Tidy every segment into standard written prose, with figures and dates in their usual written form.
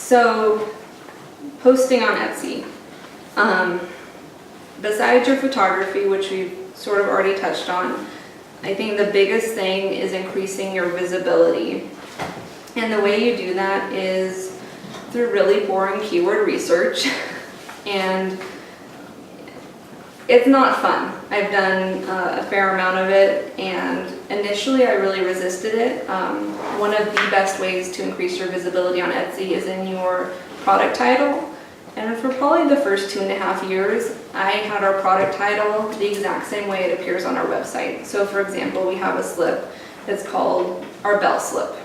So, posting on Etsy. Besides your photography, which we've sort of already touched on, I think the biggest thing is increasing your visibility. And the way you do that is through really boring keyword research. And it's not fun. I've done a fair amount of it, and initially I really resisted it. One of the best ways to increase your visibility on Etsy is in your product title. And for probably the first 2.5 years, I had our product title the exact same way it appears on our website. So for example, we have a slip that's called our bell slip.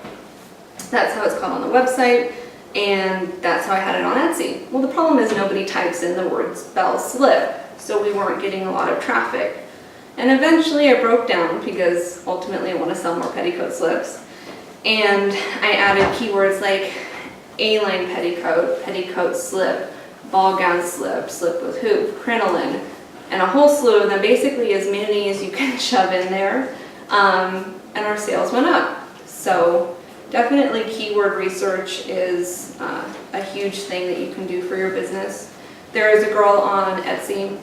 That's how it's called on the website, and that's how I had it on Etsy. Well, the problem is nobody types in the words bell slip, so we weren't getting a lot of traffic. And eventually I broke down because ultimately I want to sell more petticoat slips. And I added keywords like A-line petticoat, petticoat slip, ball gown slip, slip with hoop, crinoline, and a whole slew of them, basically as many as you can shove in there. And our sales went up. So definitely keyword research is a huge thing that you can do for your business. There is a girl on Etsy,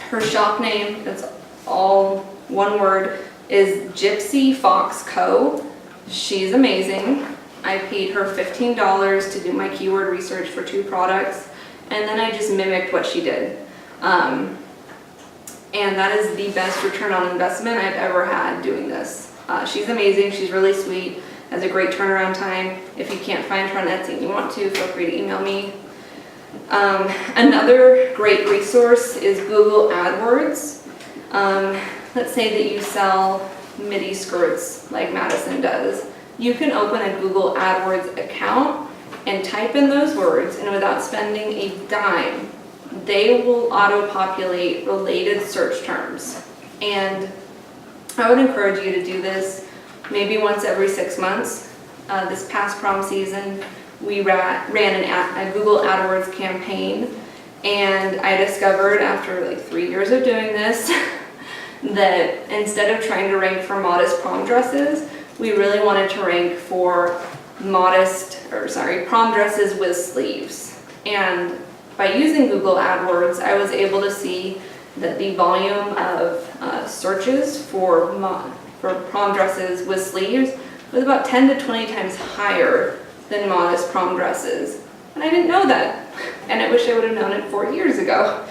her shop name, that's all one word, is Gypsy Fox Co. She's amazing. I paid her $15 to do my keyword research for 2 products, and then I just mimicked what she did. And that is the best return on investment I've ever had doing this. She's amazing, she's really sweet, has a great turnaround time. If you can't find her on Etsy and you want to, feel free to email me. Another great resource is Google AdWords. Let's say that you sell midi skirts like Madison does. You can open a Google AdWords account and type in those words, and without spending a dime, they will auto-populate related search terms. And I would encourage you to do this maybe once every 6 months. This past prom season, we ran a Google AdWords campaign, and I discovered after like 3 years of doing this that instead of trying to rank for modest prom dresses, we really wanted to rank for prom dresses with sleeves. And by using Google AdWords, I was able to see that the volume of searches for prom dresses with sleeves was about 10 to 20 times higher than modest prom dresses. And I didn't know that, and I wish I would have known it 4 years ago.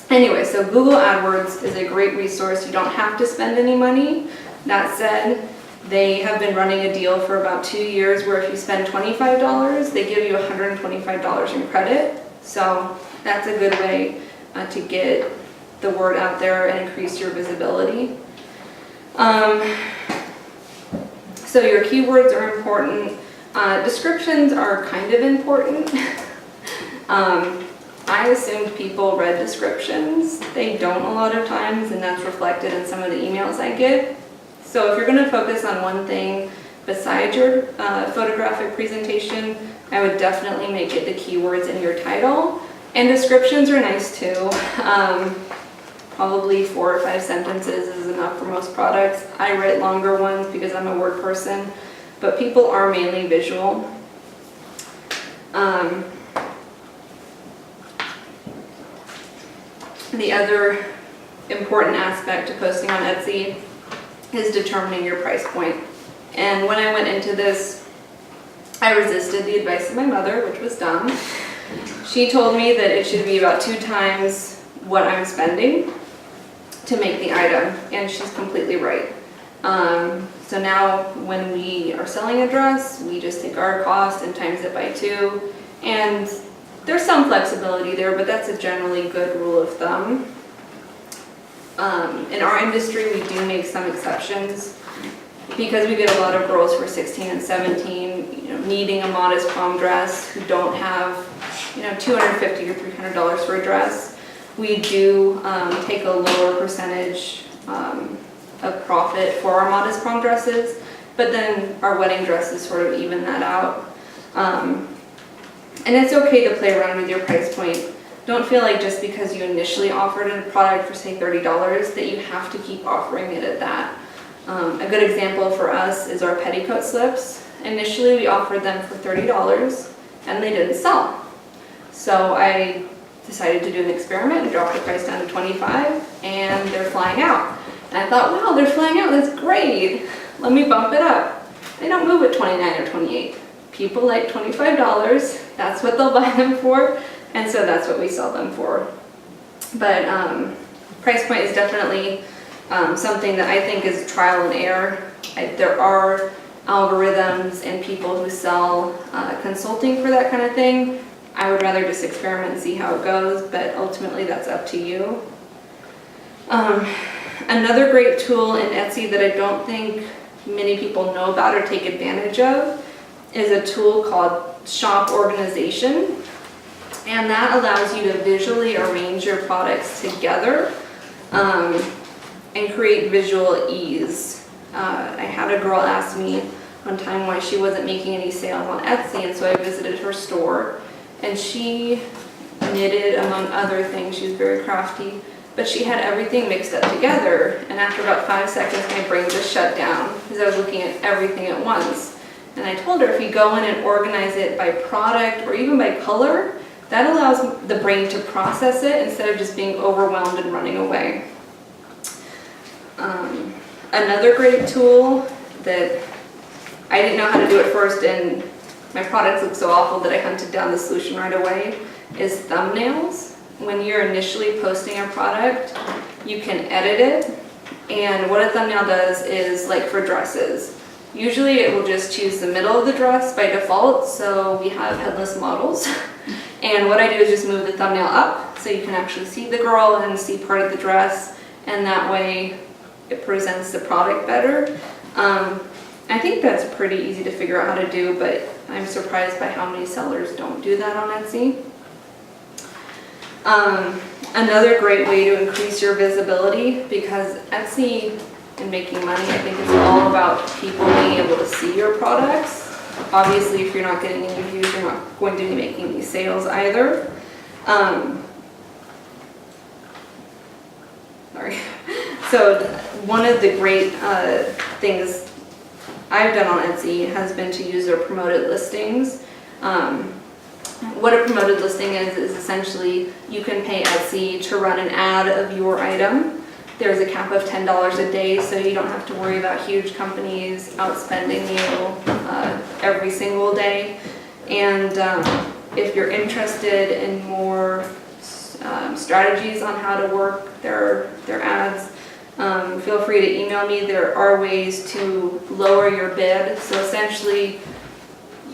Anyway, so Google AdWords is a great resource. You don't have to spend any money. That said, they have been running a deal for about 2 years where if you spend $25, they give you $125 in credit. So that's a good way to get the word out there and increase your visibility. So your keywords are important. Descriptions are kind of important. I assumed people read descriptions. They don't a lot of times, and that's reflected in some of the emails I get. So if you're going to focus on one thing besides your photographic presentation, I would definitely make it the keywords in your title. And descriptions are nice too. Probably 4 or 5 sentences is enough for most products. I write longer ones because I'm a word person, but people are mainly visual. The other important aspect to posting on Etsy is determining your price point. And when I went into this, I resisted the advice of my mother, which was dumb. She told me that it should be about 2 times what I'm spending to make the item, and she's completely right. So now when we are selling a dress, we just take our cost and times it by 2, and there's some flexibility there, but that's a generally good rule of thumb. In our industry, we do make some exceptions because we get a lot of girls who are 16 and 17, needing a modest prom dress who don't have, $250 or $300 for a dress. We do take a lower percentage of profit for our modest prom dresses, but then our wedding dresses sort of even that out. And it's okay to play around with your price point. Don't feel like just because you initially offered a product for say $30 that you have to keep offering it at that. A good example for us is our petticoat slips, initially we offered them for $30 and they didn't sell. So I decided to do an experiment and drop the price down to $25 and they're flying out. And I thought, wow, they're flying out, that's great. Let me bump it up. They don't move at $29 or $28. People like $25, that's what they'll buy them for, and so that's what we sell them for. But price point is definitely something that I think is trial and error. There are algorithms and people who sell consulting for that kind of thing. I would rather just experiment and see how it goes, but ultimately that's up to you. Another great tool in Etsy that I don't think many people know about or take advantage of is a tool called Shop Organization. And that allows you to visually arrange your products together and create visual ease. I had a girl ask me one time why she wasn't making any sales on Etsy, and so I visited her store, and she knitted, among other things. She was very crafty, but she had everything mixed up together, and after about 5 seconds my brain just shut down because I was looking at everything at once. And I told her if you go in and organize it by product or even by color, that allows the brain to process it instead of just being overwhelmed and running away. Another great tool that I didn't know how to do at first, and my products look so awful that I hunted down the solution right away, is thumbnails. When you're initially posting a product, you can edit it, and what a thumbnail does is, like for dresses, usually it will just choose the middle of the dress by default, so we have headless models. And what I do is just move the thumbnail up so you can actually see the girl and see part of the dress, and that way it presents the product better. I think that's pretty easy to figure out how to do, but I'm surprised by how many sellers don't do that on Etsy. Another great way to increase your visibility, because Etsy and making money, I think it's all about people being able to see your products. Obviously, if you're not getting any views, you're not going to be making any sales either. So one of the great things I've done on Etsy has been to use their promoted listings. What a promoted listing is essentially you can pay Etsy to run an ad of your item. There's a cap of $10 a day, so you don't have to worry about huge companies outspending you every single day. And if you're interested in more strategies on how to work their ads, feel free to email me. There are ways to lower your bid. So essentially,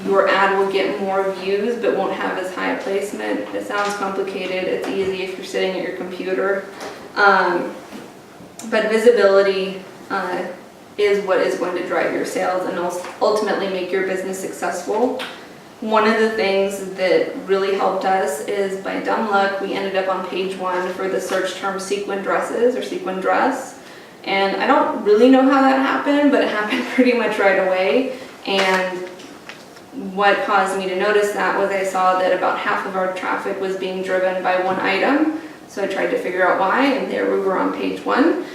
your ad will get more views but won't have as high a placement. It sounds complicated. It's easy if you're sitting at your computer. But visibility is what is going to drive your sales and ultimately make your business successful. One of the things that really helped us is, by dumb luck, we ended up on page 1 for the search term sequin dresses or sequin dress. And I don't really know how that happened, but it happened pretty much right away. And what caused me to notice that was I saw that about half of our traffic was being driven by one item. So I tried to figure out why, and there we were on page 1.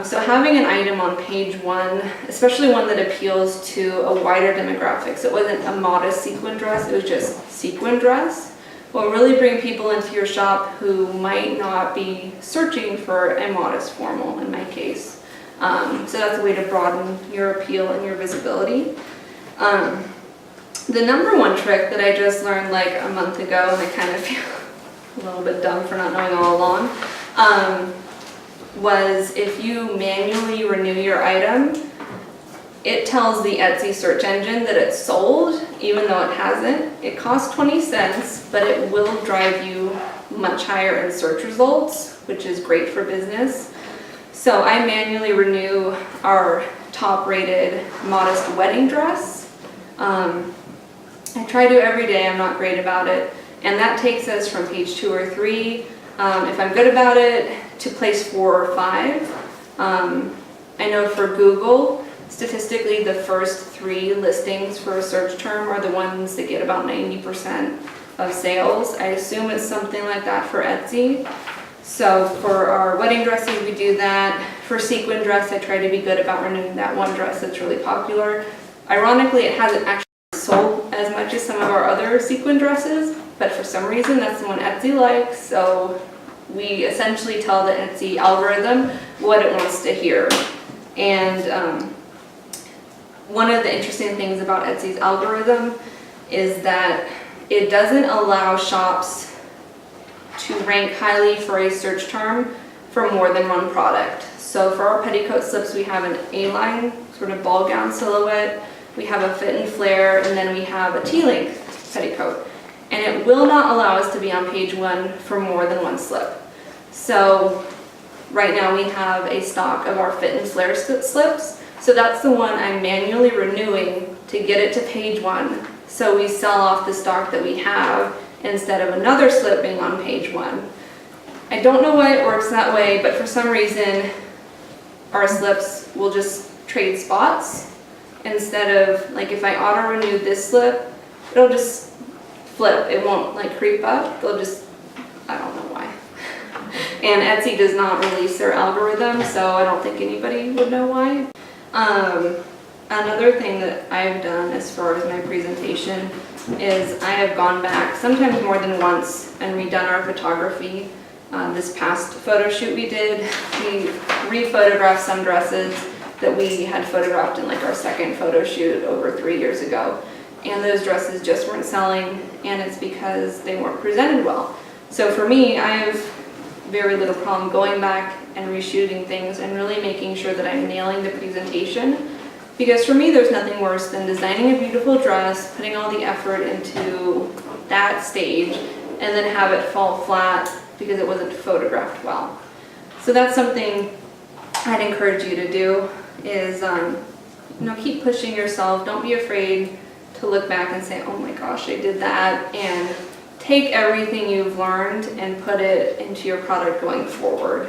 So having an item on page 1, especially one that appeals to a wider demographic, so it wasn't a modest sequin dress, it was just sequin dress, will really bring people into your shop who might not be searching for a modest formal, in my case. So that's a way to broaden your appeal and your visibility. The number one trick that I just learned like a month ago, and I kind of feel a little bit dumb for not knowing all along, was if you manually renew your item, it tells the Etsy search engine that it's sold, even though it hasn't. It costs 20 cents, but it will drive you much higher in search results, which is great for business. So I manually renew our top-rated modest wedding dress. I try to every day, I'm not great about it. And that takes us from page 2 or 3, if I'm good about it, to place 4 or 5. I know for Google, statistically the first 3 listings for a search term are the ones that get about 90% of sales. I assume it's something like that for Etsy. So for our wedding dresses, we do that. For sequin dress, I try to be good about renewing that one dress that's really popular. Ironically, it hasn't actually sold as much as some of our other sequin dresses, but for some reason that's the one Etsy likes, so we essentially tell the Etsy algorithm what it wants to hear. And one of the interesting things about Etsy's algorithm is that it doesn't allow shops to rank highly for a search term for more than one product. So for our petticoat slips, we have an A-line, sort of ball gown silhouette, we have a fit and flare, and then we have a T-length petticoat. And it will not allow us to be on page 1 for more than one slip. So right now we have a stock of our fit and flare slips. So that's the one I'm manually renewing to get it to page 1. So we sell off the stock that we have instead of another slip being on page 1. I don't know why it works that way, but for some reason our slips will just trade spots. Instead of, like, if I auto renew this slip, it'll just flip. It won't like creep up. They'll just, I don't know why. And Etsy does not release their algorithm, so I don't think anybody would know why. Another thing that I've done as far as my presentation is I have gone back sometimes more than once and redone our photography. This past photo shoot we did, we re-photographed some dresses that we had photographed in like our second photo shoot over 3 years ago. And those dresses just weren't selling, and it's because they weren't presented well. So for me, I have very little problem going back and reshooting things and really making sure that I'm nailing the presentation. Because for me, there's nothing worse than designing a beautiful dress, putting all the effort into that stage, and then have it fall flat because it wasn't photographed well. So that's something I'd encourage you to do is, keep pushing yourself. Don't be afraid to look back and say, oh my gosh, I did that, and take everything you've learned and put it into your product going forward.